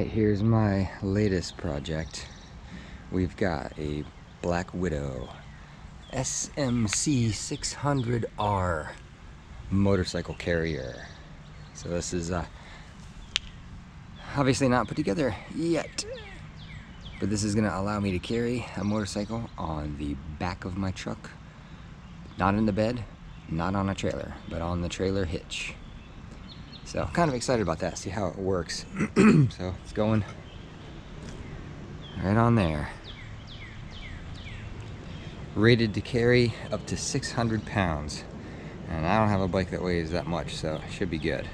Alright, here's my latest project. We've got a Black Widow SMC 600R motorcycle carrier. So this is obviously not put together yet, but this is going to allow me to carry a motorcycle on the back of my truck. Not in the bed, not on a trailer, but on the trailer hitch. So I'm kind of excited about that, see how it works. So it's going right on there. Rated to carry up to 600 pounds. And I don't have a bike that weighs that much, so it should be good.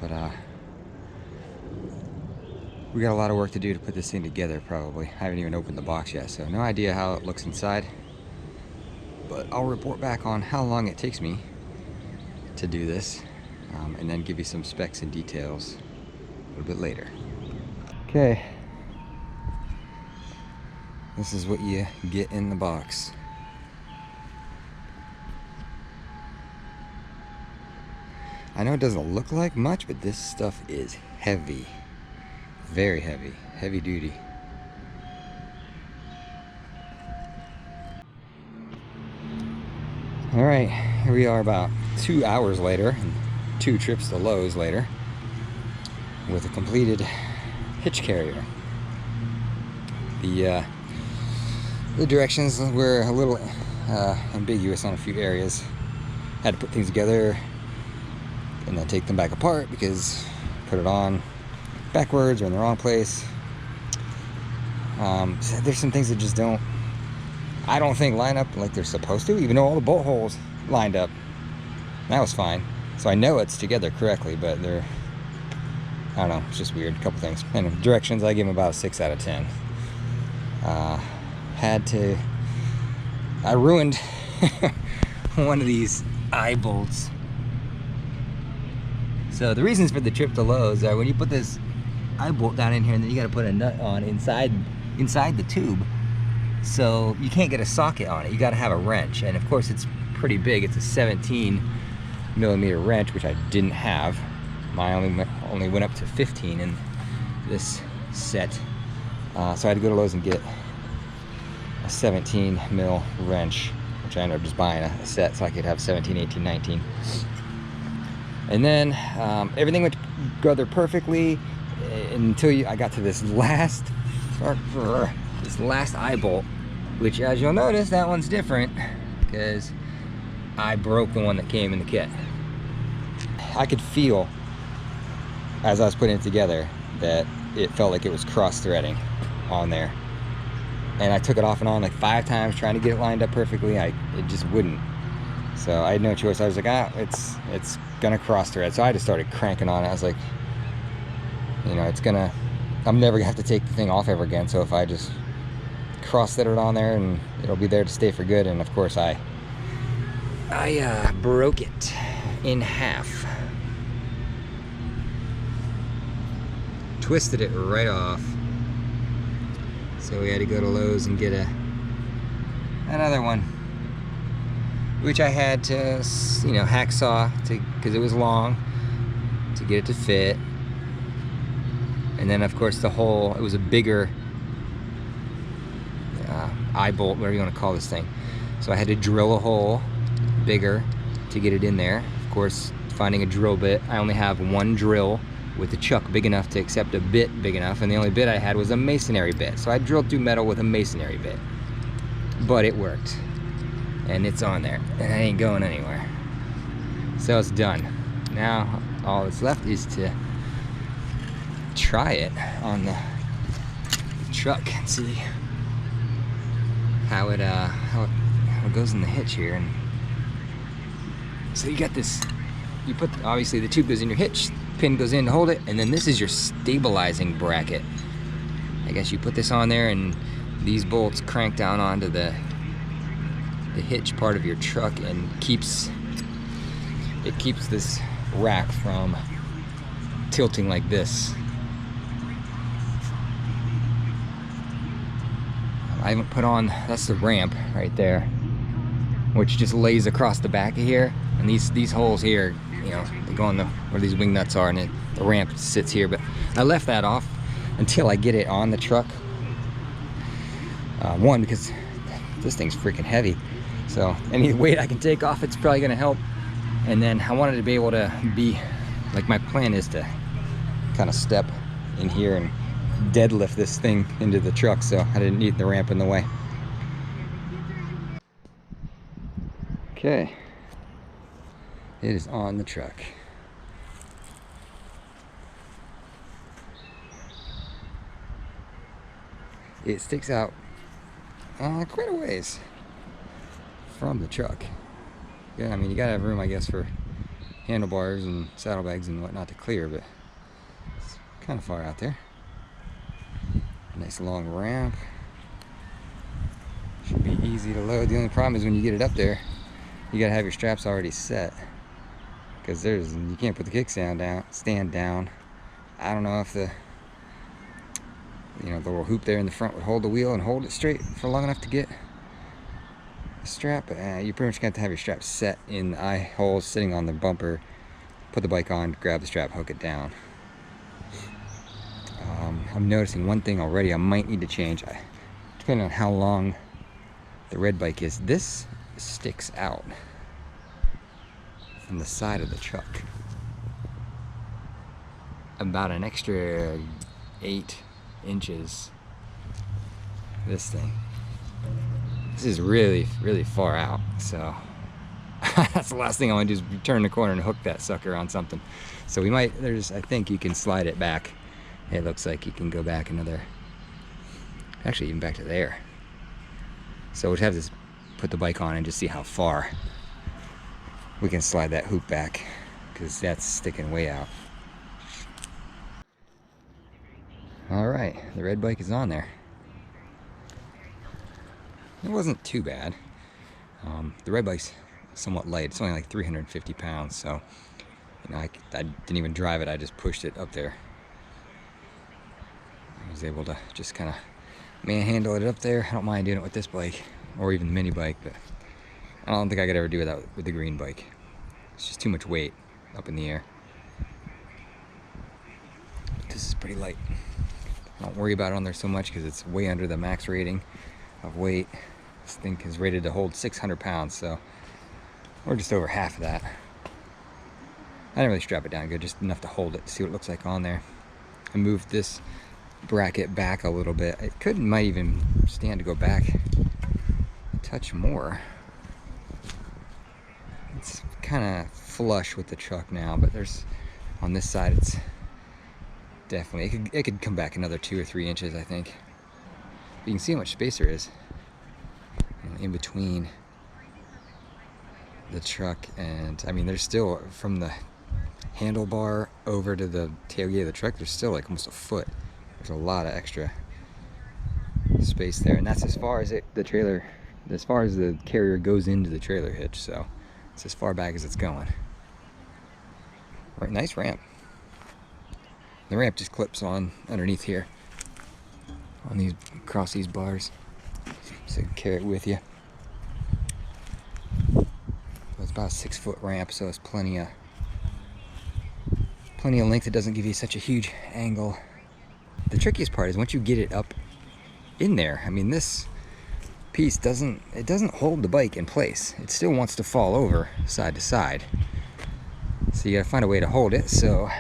But we got a lot of work to do to put this thing together probably. I haven't even opened the box yet, so no idea how it looks inside. But I'll report back on how long it takes me to do this. And then give you some specs and details a little bit later. Okay, this is what you get in the box. I know it doesn't look like much, but this stuff is heavy, very heavy, heavy duty. All right, here we are about 2 hours later, and 2 trips to Lowe's later, with a completed hitch carrier. The directions were a little ambiguous on a few areas. Had to put things together and then take them back apart because put it on backwards or in the wrong place. So there's some things that just I don't think line up like they're supposed to, even though all the bolt holes lined up. That was fine. So I know it's together correctly, but I don't know, it's just weird, a couple things. And directions, I give them about a 6 out of 10. I ruined one of these eye bolts. So the reasons for the trip to Lowe's are when you put this eye bolt down in here, and then you gotta put a nut on inside the tube. So you can't get a socket on it, you gotta have a wrench. And of course it's pretty big, it's a 17mm wrench, which I didn't have. Mine only went up to 15 in this set. So I had to go to Lowe's and get a 17mm wrench, which I ended up just buying a set so I could have 17, 18, 19. And then everything went together perfectly until I got to this last eye bolt, which, as you'll notice, that one's different because I broke the one that came in the kit. I could feel, as I was putting it together, that it felt like it was cross-threading on there. And I took it off and on like 5 times trying to get it lined up perfectly. It just wouldn't. So I had no choice. I was like, it's gonna cross-thread. So I just started cranking on it. I was like, you know, I'm never gonna have to take the thing off ever again. So if I just cross-thread it on there, and it'll be there to stay for good. And of course I broke it in half. Twisted it right off. So we had to go to Lowe's and get another one, which I had to, you know, hacksaw because it was long, to get it to fit. And then of course it was a bigger eye bolt, whatever you want to call this thing. So I had to drill a hole bigger to get it in there. Of course, finding a drill bit, I only have one drill with a chuck big enough to accept a bit big enough, and the only bit I had was a masonry bit. So I drilled through metal with a masonry bit, but it worked, and it's on there, and I ain't going anywhere. So it's done. Now all that's left is to try it on the truck and see how it goes in the hitch here. And so you got this, you put, obviously the tube goes in your hitch, pin goes in to hold it, and then this is your stabilizing bracket. I guess you put this on there, and these bolts crank down onto the hitch part of your truck, and keeps this rack from tilting like this. I haven't put on, that's the ramp right there, which just lays across the back of here, and these holes here, you know, they go on where these wing nuts are, and the ramp sits here, but I left that off until I get it on the truck. One, because this thing's freaking heavy, so any weight I can take off, it's probably gonna help. And then I wanted to be able to be, like, my plan is to kind of step in here and deadlift this thing into the truck, so I didn't need the ramp in the way. Okay, it is on the truck. It sticks out quite a ways from the truck. Yeah, I mean, you gotta have room, I guess, for handlebars and saddlebags and whatnot to clear, but it's kind of far out there. Nice long ramp. Should be easy to load. The only problem is when you get it up there, you gotta have your straps already set, because you can't put the stand down. I don't know if the little hoop there in the front would hold the wheel and hold it straight for long enough to get the strap. You pretty much got to have your strap set in the eye holes, sitting on the bumper. Put the bike on, grab the strap, hook it down. I'm noticing one thing already I might need to change. Depending on how long the red bike is, this sticks out from the side of the truck about an extra 8 inches. This is really, really far out, so that's the last thing I want to do is turn the corner and hook that sucker on something. So we might, I think you can slide it back. It looks like you can go back another, actually even back to there. So we'll have to put the bike on and just see how far we can slide that hoop back, because that's sticking way out. All right, the red bike is on there. It wasn't too bad. The red bike's somewhat light. It's only like 350 pounds, so I didn't even drive it. I just pushed it up there. I was able to just kind of manhandle it up there. I don't mind doing it with this bike, or even the mini bike, but I don't think I could ever do that with the green bike. It's just too much weight up in the air. But this is pretty light. I don't worry about it on there so much because it's way under the max rating of weight. This thing is rated to hold 600 pounds, so we're just over half of that. I didn't really strap it down good, just enough to hold it, see what it looks like on there. I moved this bracket back a little bit. It might even stand to go back a touch more. It's kind of flush with the truck now, but on this side it's definitely, it could come back another 2 or 3 inches, I think. You can see how much space there is in between the truck, and I mean, there's still, from the handlebar over to the tailgate of the truck, there's still like almost a foot. There's a lot of extra space there, and that's as far as the trailer, as far as the carrier goes into the trailer hitch, so it's as far back as it's going. Right, nice ramp. The ramp just clips on underneath here, across these bars, so you can carry it with you. It's about a 6-foot ramp, so it's plenty of length. It doesn't give you such a huge angle. The trickiest part is once you get it up in there, I mean, this piece doesn't hold the bike in place. It still wants to fall over side to side. So you gotta find a way to hold it. So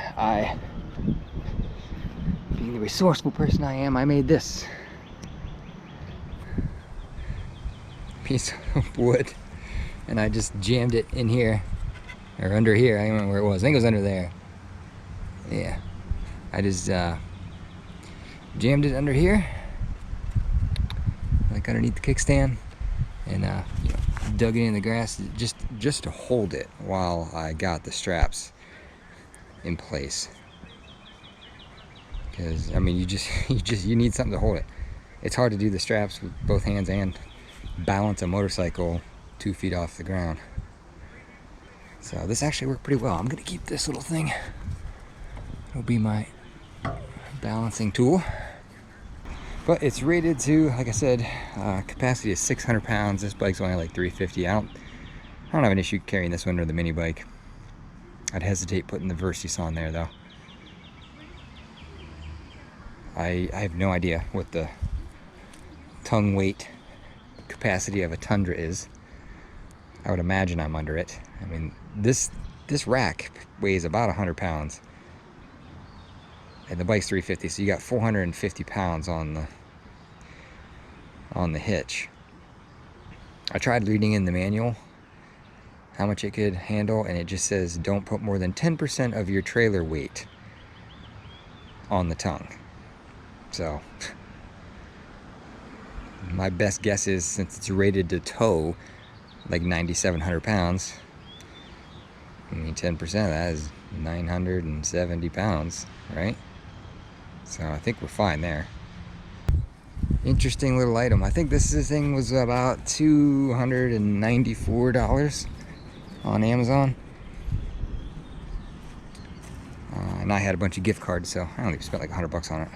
being the resourceful person I am, I made this piece of wood, and I just jammed it in here, or under here. I don't remember where it was. I think it was under there. Yeah, I just jammed it under here, like underneath the kickstand, and dug it in the grass just to hold it while I got the straps in place. Because I mean, you need something to hold it. It's hard to do the straps with both hands and balance a motorcycle 2 feet off the ground. So this actually worked pretty well. I'm gonna keep this little thing. It'll be my balancing tool. But it's rated to, like I said, capacity is 600 pounds. This bike's only like 350. I don't have an issue carrying this one or the mini bike. I'd hesitate putting the Versys on there though. I have no idea what the tongue weight capacity of a Tundra is. I would imagine I'm under it. I mean, this rack weighs about 100 pounds. And the bike's 350, so you got 450 pounds on the hitch. I tried reading in the manual how much it could handle, and it just says don't put more than 10% of your trailer weight on the tongue. So my best guess is, since it's rated to tow like 9,700 pounds, I mean 10% of that is 970 pounds, right? So I think we're fine there. Interesting little item. I think this thing was about $294 on Amazon. And I had a bunch of gift cards, so I only spent like $100 on it.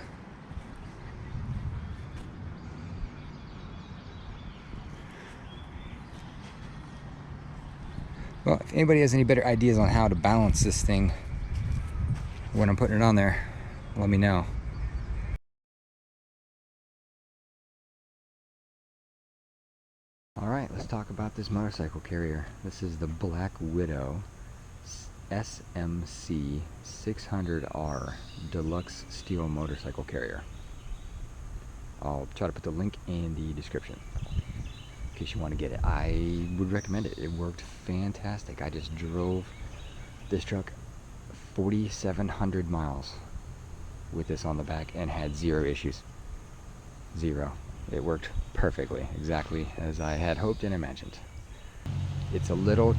Well, if anybody has any better ideas on how to balance this thing when I'm putting it on there, let me know. Alright, let's talk about this motorcycle carrier. This is the Black Widow SMC 600R Deluxe Steel Motorcycle Carrier. I'll try to put the link in the description in case you want to get it. I would recommend it. It worked fantastic. I just drove this truck 4,700 miles with this on the back and had zero issues. Zero. It worked perfectly, exactly as I had hoped and imagined. It's a little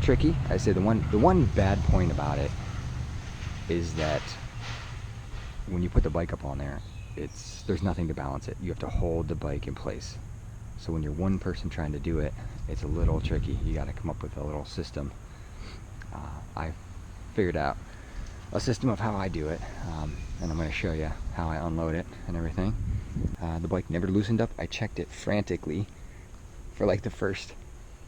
tricky. I say the one bad point about it is that when you put the bike up on there, there's nothing to balance it. You have to hold the bike in place. So when you're one person trying to do it, it's a little tricky. You got to come up with a little system. I figured out a system of how I do it, and I'm going to show you how I unload it and everything. The bike never loosened up. I checked it frantically for like the first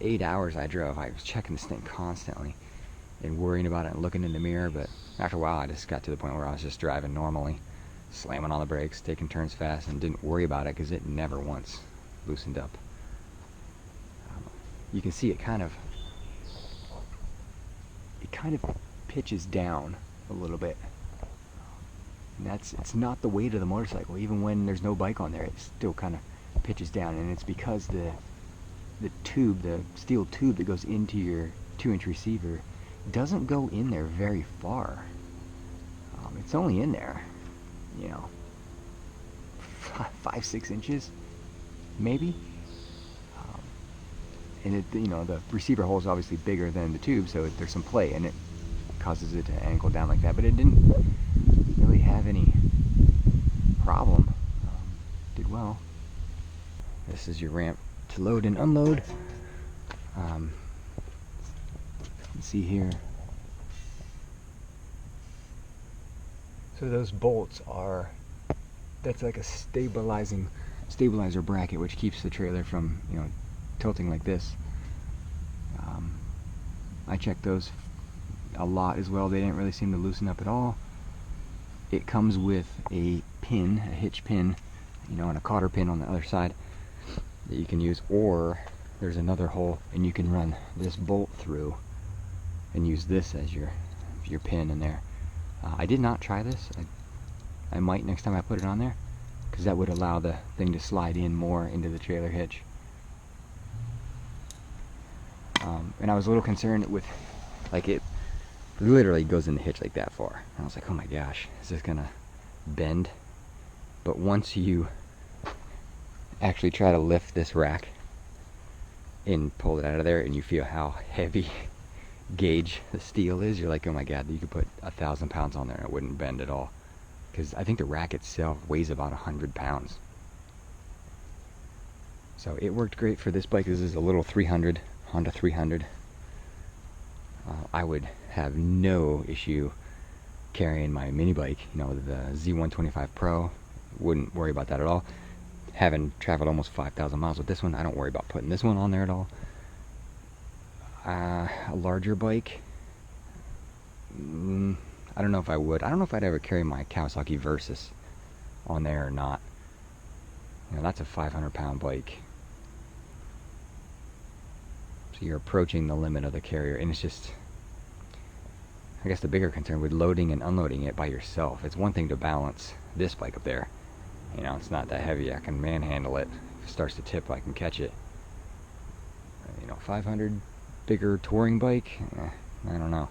8 hours I drove. I was checking this thing constantly and worrying about it and looking in the mirror, but after a while I just got to the point where I was just driving normally, slamming on the brakes, taking turns fast, and didn't worry about it because it never once loosened up. You can see it kind of pitches down a little bit. And it's not the weight of the motorcycle. Even when there's no bike on there, it still kind of pitches down, and it's because the steel tube that goes into your 2-inch receiver doesn't go in there very far. It's only in there, 5-6 inches, maybe. And the receiver hole is obviously bigger than the tube, so there's some play, and it causes it to angle down like that. But it didn't really have any problem. Did well. This is your ramp to load and unload. You can see here. So those bolts that's like a stabilizer bracket, which keeps the trailer from tilting like this. I checked those a lot as well. They didn't really seem to loosen up at all. It comes with a pin, a hitch pin, and a cotter pin on the other side that you can use, or there's another hole and you can run this bolt through and use this as your pin in there. I did not try this. I might next time I put it on there, because that would allow the thing to slide in more into the trailer hitch. And I was a little concerned with, like, it literally goes in the hitch like that far. And I was like, oh my gosh, is this gonna bend? But once you actually try to lift this rack and pull it out of there, and you feel how heavy gauge the steel is, you're like, oh my god, you could put 1,000 pounds on there and it wouldn't bend at all. Because I think the rack itself weighs about 100 pounds. So it worked great for this bike. This is a little 300, Honda 300. I would have no issue carrying my mini bike, the Z125 Pro. Wouldn't worry about that at all. Having traveled almost 5,000 miles with this one, I don't worry about putting this one on there at all. A larger bike, I don't know if I would. I don't know if I'd ever carry my Kawasaki Versys on there or not. You know, that's a 500-pound bike. So you're approaching the limit of the carrier, and it's just, I guess the bigger concern with loading and unloading it by yourself. It's one thing to balance this bike up there. You know, it's not that heavy. I can manhandle it. If it starts to tip, I can catch it. You know, 500 bigger touring bike, I don't know.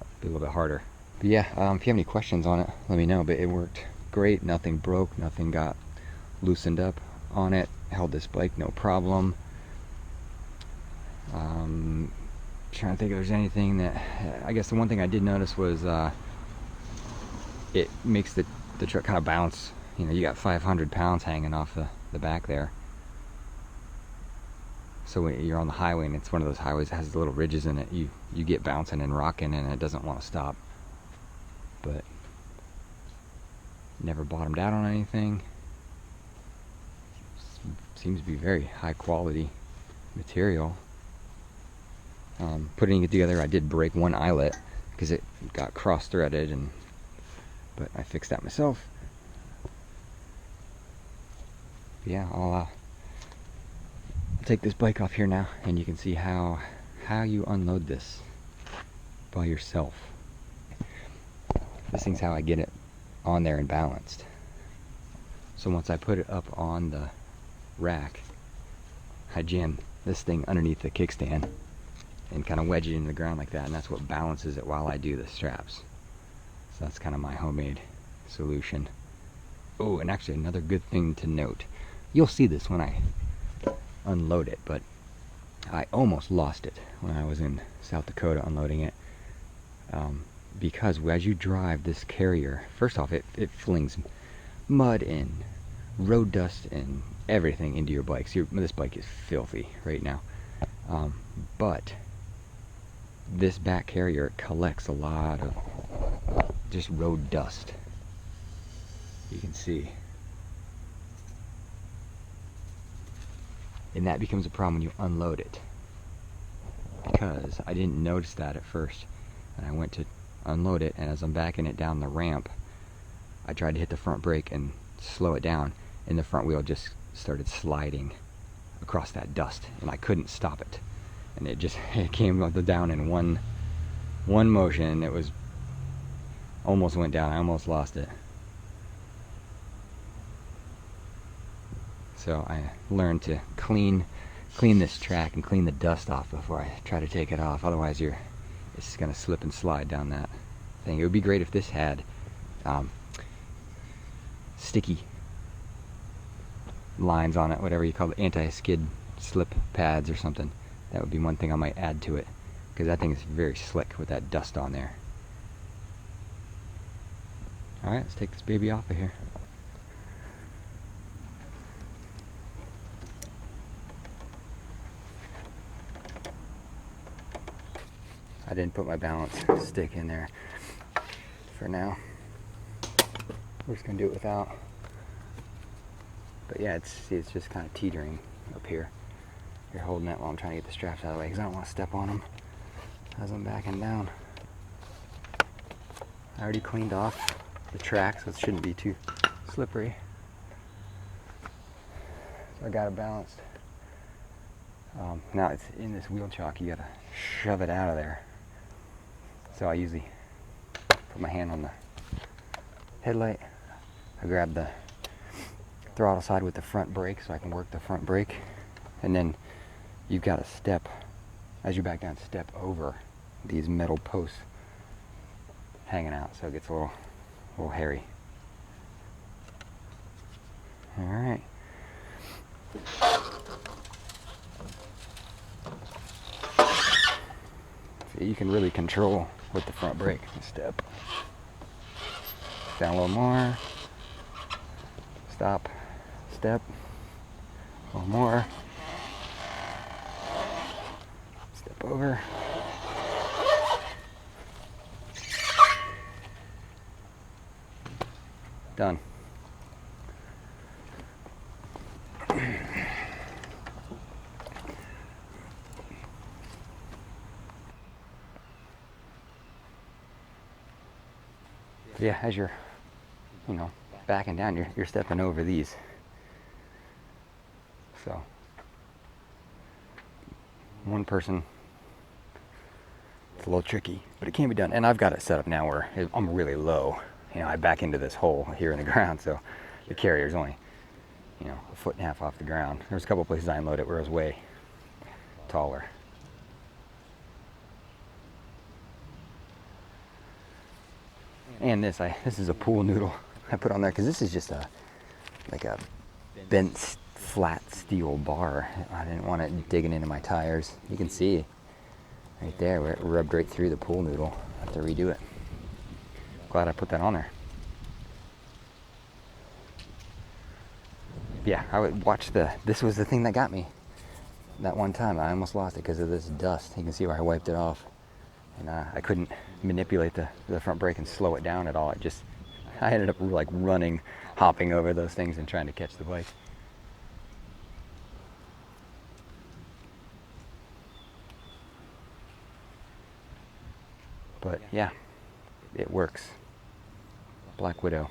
It'd be a little bit harder. But yeah, if you have any questions on it, let me know. But it worked great. Nothing broke. Nothing got loosened up on it. Held this bike no problem. Trying to think if there's anything that, I guess the one thing I did notice was it makes the truck kind of bounce. You know, you got 500 pounds hanging off the back there. So when you're on the highway, and it's one of those highways that has little ridges in it, you get bouncing and rocking, and it doesn't want to stop. But never bottomed out on anything. Seems to be very high quality material. Putting it together, I did break one eyelet because it got cross-threaded, but I fixed that myself. But yeah, I'll take this bike off here now, and you can see how you unload this by yourself. This thing's how I get it on there and balanced. So once I put it up on the rack, I jam this thing underneath the kickstand and kind of wedge it in the ground like that, and that's what balances it while I do the straps. So that's kind of my homemade solution. Oh, and actually another good thing to note, you'll see this when I unload it, but I almost lost it when I was in South Dakota unloading it, because as you drive this carrier, first off, it flings mud and road dust and everything into your bike. So this bike is filthy right now, but this back carrier collects a lot of just road dust. You can see. And that becomes a problem when you unload it, because I didn't notice that at first, and I went to unload it, and as I'm backing it down the ramp, I tried to hit the front brake and slow it down, and the front wheel just started sliding across that dust, and I couldn't stop it, and it came down in one motion. It was almost went down. I almost lost it. So I learned to clean this track and clean the dust off before I try to take it off. Otherwise, it's just gonna slip and slide down that thing. It would be great if this had sticky lines on it, whatever you call it, anti-skid slip pads or something. That would be one thing I might add to it, because that thing is very slick with that dust on there. All right, let's take this baby off of here. I didn't put my balance stick in there for now. We're just gonna do it without. But yeah, it's just kind of teetering up here. You're holding that while I'm trying to get the straps out of the way, because I don't want to step on them as I'm backing down. I already cleaned off the track, so it shouldn't be too slippery. So I got it balanced. Now it's in this wheel chock. You gotta shove it out of there. So I usually put my hand on the headlight. I grab the throttle side with the front brake so I can work the front brake, and then you've got to step, as you back down, step over these metal posts hanging out, so it gets a little hairy. All right. So you can really control with the front brake. Step down a little more. Stop. Step. A little more. Step over. Done. Yeah, as you're, backing down, you're stepping over these. So one person, it's a little tricky, but it can be done. And I've got it set up now where I'm really low. You know, I back into this hole here in the ground, so the carrier's only, you know, 1.5 feet off the ground. There's a couple places I unloaded where it was way taller. And this is a pool noodle I put on there because this is just like a bent flat steel bar. I didn't want it digging into my tires. You can see right there where it rubbed right through the pool noodle. I have to redo it. Glad I put that on there. Yeah, I would watch this was the thing that got me that one time. I almost lost it because of this dust. You can see where I wiped it off. And I couldn't manipulate the front brake and slow it down at all. I ended up like running, hopping over those things and trying to catch the bike. But yeah, it works. Black Widow.